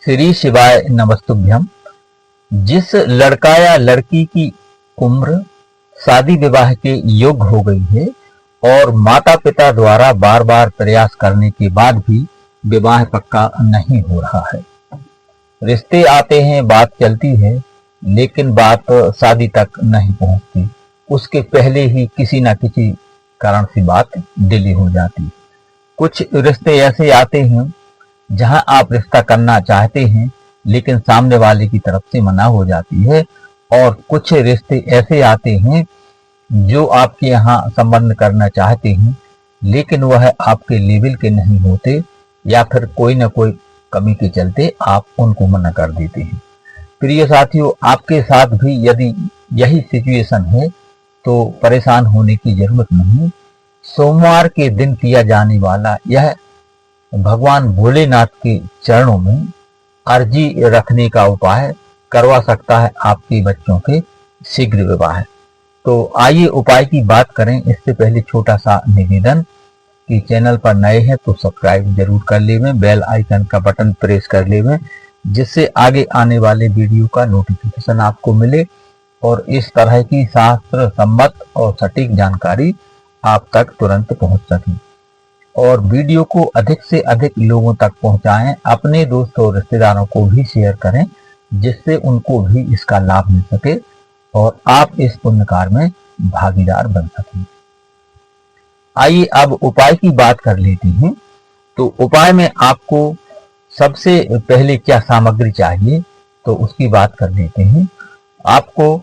श्री शिवाय नमस्तुभ्यम। जिस लड़का या लड़की की उम्र शादी विवाह के योग्य हो गई है और माता पिता द्वारा बार बार प्रयास करने के बाद भी विवाह पक्का नहीं हो रहा है, रिश्ते आते हैं, बात चलती है, लेकिन बात शादी तक नहीं पहुंचती, उसके पहले ही किसी न किसी कारण से बात डिले हो जाती। कुछ रिश्ते ऐसे आते हैं जहां आप रिश्ता करना चाहते हैं लेकिन सामने वाले की तरफ से मना हो जाती है, और कुछ रिश्ते ऐसे आते हैं जो आपके यहाँ संबंध करना चाहते हैं लेकिन वह आपके लेवल के नहीं होते, या फिर कोई न कोई कमी के चलते आप उनको मना कर देते हैं। प्रिय साथियों, आपके साथ भी यदि यही सिचुएशन है तो परेशान होने की जरूरत नहीं। सोमवार के दिन किया जाने वाला यह भगवान भोलेनाथ के चरणों में अर्जी रखने का उपाय करवा सकता है आपके बच्चों के शीघ्र विवाह। तो आइए उपाय की बात करें। इससे पहले छोटा सा निवेदन कि चैनल पर नए हैं तो सब्सक्राइब जरूर कर लेवें, बेल आइकन का बटन प्रेस कर लेवें, जिससे आगे आने वाले वीडियो का नोटिफिकेशन आपको मिले और इस तरह की शास्त्र सम्मत और सटीक जानकारी आप तक तुरंत पहुंच सके। और वीडियो को अधिक से अधिक लोगों तक पहुंचाएं, अपने दोस्तों और रिश्तेदारों को भी शेयर करें, जिससे उनको भी इसका लाभ मिल सके और आप इस पुण्य कार्य में भागीदार बन सकें। आइए अब उपाय की बात कर लेते हैं। तो उपाय में आपको सबसे पहले क्या सामग्री चाहिए तो उसकी बात कर लेते हैं। आपको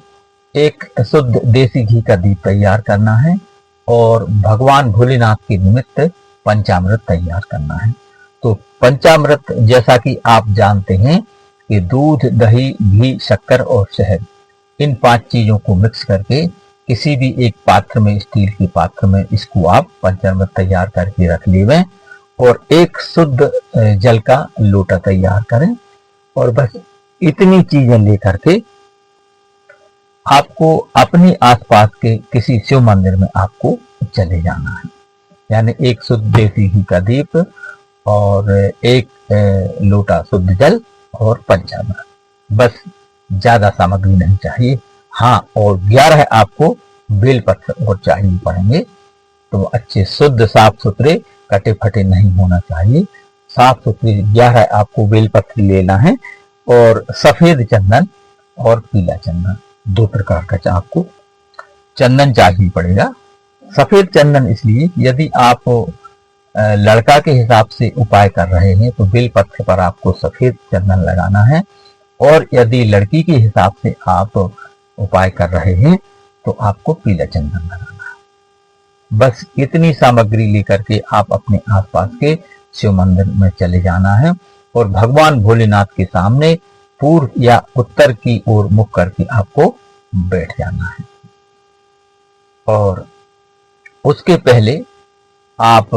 एक शुद्ध देसी घी का दीप तैयार करना है और भगवान भोलेनाथ के निमित्त पंचामृत तैयार करना है। तो पंचामृत जैसा कि आप जानते हैं कि दूध, दही, घी, शक्कर और शहद, इन 5 चीजों को मिक्स करके किसी भी एक पात्र में, स्टील के पात्र में इसको आप पंचामृत तैयार करके रख लेवें और एक शुद्ध जल का लोटा तैयार करें। और बस इतनी चीजें लेकर के आपको अपने आसपास के किसी शिव मंदिर में आपको चले जाना है। यानी एक शुद्ध देसी घी का दीप और एक लोटा शुद्ध जल और पंचामृत, बस ज्यादा सामग्री नहीं चाहिए। हाँ, और 11 आपको बेलपत्र और चाहिए पड़ेंगे। तो अच्छे शुद्ध साफ सुथरे कटे फटे नहीं होना चाहिए, साफ सुथरे 11 आपको बेलपत्र लेना है। और सफेद चंदन और पीला चंदन, 2 प्रकार का आपको चंदन चाहिए पड़ेगा। सफेद चंदन इसलिए, यदि आप लड़का के हिसाब से उपाय कर रहे हैं तो बेलपत्र पर आपको सफेद चंदन लगाना है, और यदि लड़की के हिसाब से आप उपाय कर रहे हैं तो आपको पीला चंदन लगाना है। बस इतनी सामग्री लेकर के आप अपने आसपास के शिव मंदिर में चले जाना है और भगवान भोलेनाथ के सामने पूर्व या उत्तर की ओर मुख करके आपको बैठ जाना है। और उसके पहले आप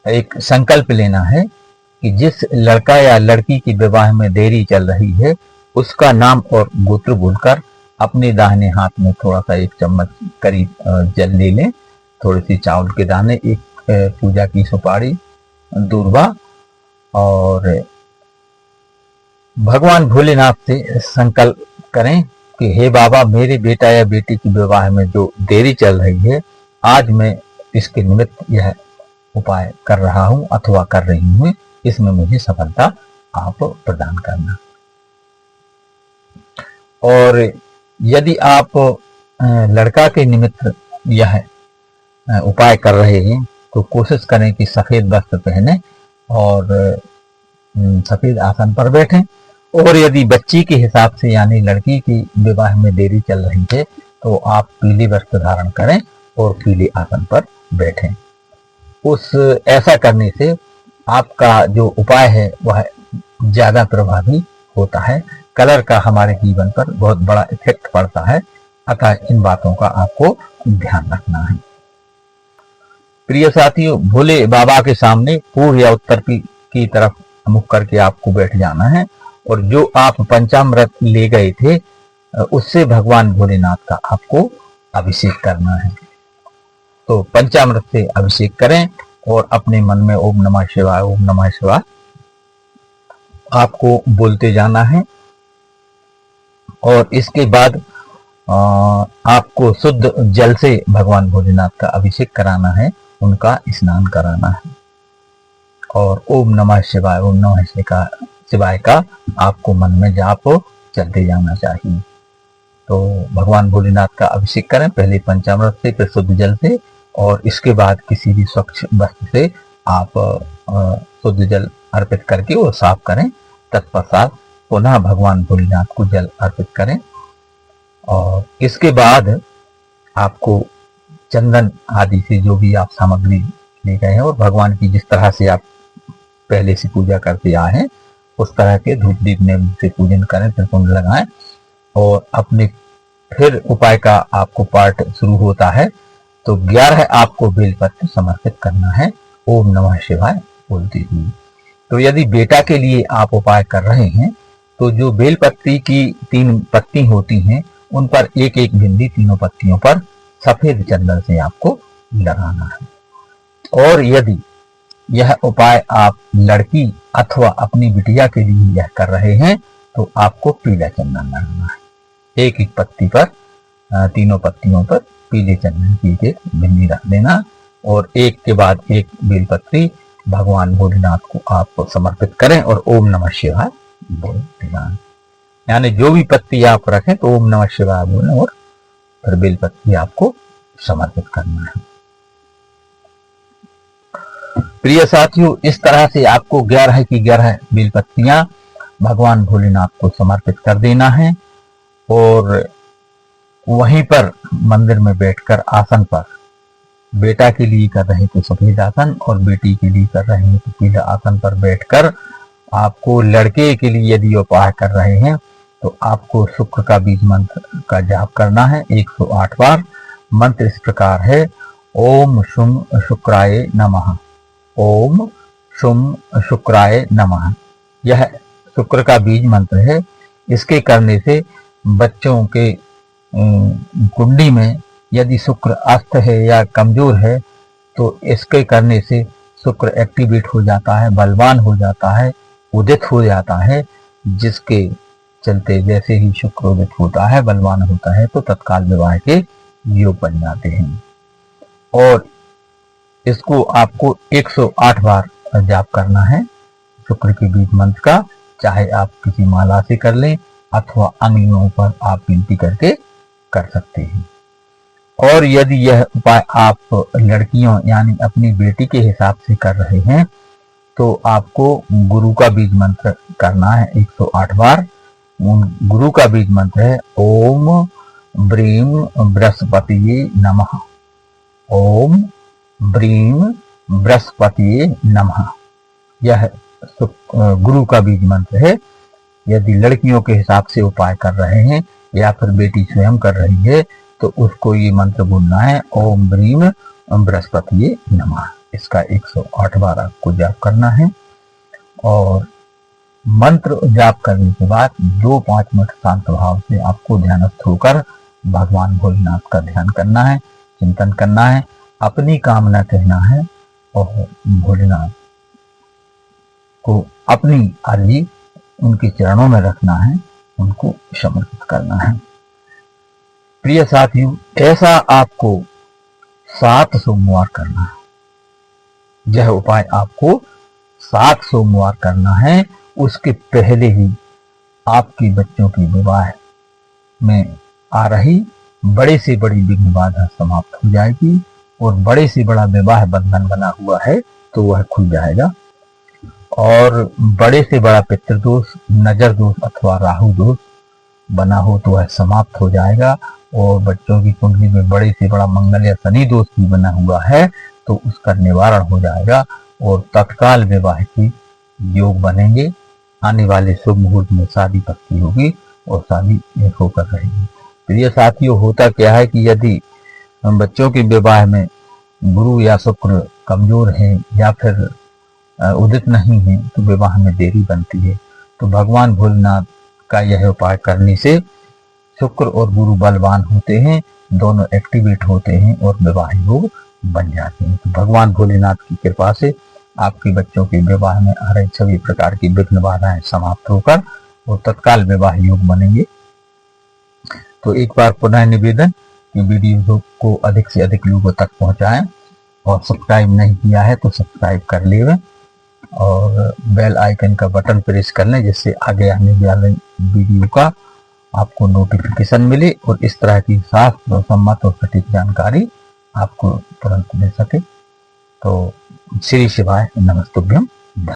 एक संकल्प लेना है कि जिस लड़का या लड़की की विवाह में देरी चल रही है उसका नाम और गोत्र बोलकर अपने दाहिने हाथ में थोड़ा सा 1 चम्मच करीब जल ले लें, थोड़ी सी चावल के दाने, एक पूजा की सुपारी, दूर्वा, और भगवान भोलेनाथ से संकल्प करें कि हे बाबा, मेरे बेटा या बेटी की विवाह में जो देरी चल रही है, आज मैं इसके निमित्त यह उपाय कर रहा हूं अथवा कर रही हूं, इसमें मुझे सफलता आप प्रदान करना। और यदि आप लड़का के निमित्त यह उपाय कर रहे हैं तो कोशिश करें कि सफेद वस्त्र पहने और सफेद आसन पर बैठें। और यदि बच्ची के हिसाब से यानी लड़की की विवाह में देरी चल रही है तो आप पीले वस्त्र धारण करें और पीले आसन पर बैठें। ऐसा करने से आपका जो उपाय है वह ज्यादा प्रभावी होता है। कलर का हमारे जीवन पर बहुत बड़ा इफेक्ट पड़ता है, अतः इन बातों का आपको ध्यान रखना है। प्रिय साथियों, भोले बाबा के सामने पूर्व या उत्तर की तरफ मुख करके आपको बैठ जाना है और जो आप पंचामृत ले गए थे उससे भगवान भोलेनाथ का आपको अभिषेक करना है। तो पंचामृत से अभिषेक करें और अपने मन में ओम नमः शिवाय, ओम नमः शिवाय आपको बोलते जाना है और इसके बाद आपको शुद्ध जल से भगवान भोलेनाथ का अभिषेक कराना है, उनका स्नान कराना है और ओम नमः शिवाय, ओम नमः शिवाय का आपको मन में जाप चलते जाना चाहिए। तो भगवान भोलेनाथ का अभिषेक करें, पहले पंचामृत से, फिर शुद्ध जल से और इसके बाद किसी भी स्वच्छ वस्त्र से आप शुद्ध जल अर्पित करके वो साफ करें। तत्पश्चात पुनः भगवान भोलेनाथ को जल अर्पित करें और इसके बाद आपको चंदन आदि से जो भी आप सामग्री ले गए हैं और भगवान की जिस तरह से आप पहले से पूजा करते आए हैं उस तरह के धूप दीप नेम से पूजन करें, त्रिकुंड लगाएं और अपने फिर उपाय का आपको पाठ शुरू होता है। तो 11 आपको बेलपत्र समर्पित करना है ओम नमः शिवाय बोलते हुए। तो यदि बेटा के लिए आप उपाय कर रहे हैं तो जो बेलपत्री की 3 पत्ती होती हैं उन पर एक एक बिंदी तीनों पत्तियों पर सफेद चंदन से आपको लगाना है। और यदि यह उपाय आप लड़की अथवा अपनी बिटिया के लिए यह कर रहे हैं तो आपको पीला चंदन लगाना है। एक एक पत्ती पर, तीनों पत्तियों पर पीले चंदन की एक बिंदी रख देना और एक के बाद एक बेलपत्री भगवान भोलेनाथ को आप समर्पित करें और ओम नमः शिवाय बोलते जाएं। यानी जो भी पत्ती आप रखें तो ओम नमः शिवाय बोलें और फिर बेलपत्री आपको समर्पित करना है। प्रिय साथियों, इस तरह से आपको 11 की 11 बेलपत्तियां भगवान भोलेनाथ को समर्पित कर देना है और वहीं पर मंदिर में बैठकर आसन पर, बेटा के लिए कर रहे तो सफेद आसन और बेटी के लिए कर रहे हैं तो पीला आसन पर बैठकर आपको, लड़के के लिए यदि उपाय कर रहे हैं तो आपको शुक्र का बीज मंत्र का जाप करना है 108 बार। मंत्र इस प्रकार है, ओम शुम शुक्राय नमः, ओम शुम शुक्राय नमः। यह शुक्र का बीज मंत्र है। इसके करने से बच्चों के कुंडली में यदि शुक्र अस्त है या कमजोर है तो इसके करने से शुक्र एक्टिवेट हो जाता है, बलवान हो जाता है, उदित हो जाता है, जिसके चलते जैसे ही शुक्र उदित होता है, बलवान होता है, तो तत्काल विवाह के योग बन जाते हैं। और इसको आपको 108 बार जाप करना है शुक्र के बीज मंत्र का, चाहे आप किसी माला से कर लें अथवा अंगुलियों पर आप गिनती करके कर सकते हैं। और यदि यह उपाय आप लड़कियों यानी अपनी बेटी के हिसाब से कर रहे हैं तो आपको गुरु का बीज मंत्र करना है 108 बार। गुरु का बीज मंत्र है ओम ब्रीम बृहस्पतिये नमः, ओम ब्रीम बृहस्पतिये नमः। यह गुरु का बीज मंत्र है। यदि लड़कियों के हिसाब से उपाय कर रहे हैं या फिर बेटी स्वयं कर रही है तो उसको ये मंत्र बोलना है ओम ब्रीम बृहस्पतिये नमः। इसका 108 बार आपको जाप करना है और मंत्र जाप करने के बाद 2-5 मिनट शांत भाव से आपको ध्यानस्थ होकर भगवान भोलेनाथ का ध्यान करना है, चिंतन करना है, अपनी कामना कहना है और भोलेनाथ को अपनी अर्जी उनके चरणों में रखना है, उनको समर्पित करना है। प्रिय साथियों, ऐसा आपको 7 सोमवार करना है। यह उपाय आपको 7 सोमवार करना है। उसके पहले ही आपकी बच्चों की विवाह में आ रही बड़े से बड़ी विघ्न बाधा समाप्त हो जाएगी और बड़े से बड़ा विवाह बंधन बना हुआ है तो वह खुल जाएगा और बड़े से बड़ा पितृदोष, नजर दोष अथवा राहु दोष बना हो तो वह समाप्त हो जाएगा और बच्चों की कुंडली में बड़े से बड़ा मंगल या शनि दोष भी बना हुआ है तो उसका निवारण हो जाएगा और तत्काल विवाह की योग बनेंगे। आने वाले शुभ मुहूर्त में शादी पक्की होगी और शादी होकर रहेगी। प्रिय साथियों, होता क्या है कि यदि बच्चों के विवाह में गुरु या शुक्र कमजोर है या फिर उदित नहीं है तो विवाह में देरी बनती है। तो भगवान भोलेनाथ का यह उपाय करने से शुक्र और गुरु बलवान होते हैं, दोनों एक्टिवेट होते हैं और विवाह योग बन जाते हैं। तो भगवान भोलेनाथ की कृपा से आपके बच्चों के विवाह में आ रही सभी प्रकार की विघ्न बाधाएं समाप्त होकर वो तत्काल विवाह योग बनेंगे। तो एक बार पुनः निवेदन कि वीडियो को अधिक से अधिक लोगों तक पहुंचाएं और सब्सक्राइब नहीं किया है तो सब्सक्राइब कर लें और बेल आइकन का बटन प्रेस कर लें जिससे आगे आने वाले वीडियो का आपको नोटिफिकेशन मिले और इस तरह की शास्त्र सम्मत और सटीक जानकारी आपको तुरंत मिल सके। तो श्री शिवाय नमस्तुभ्यम।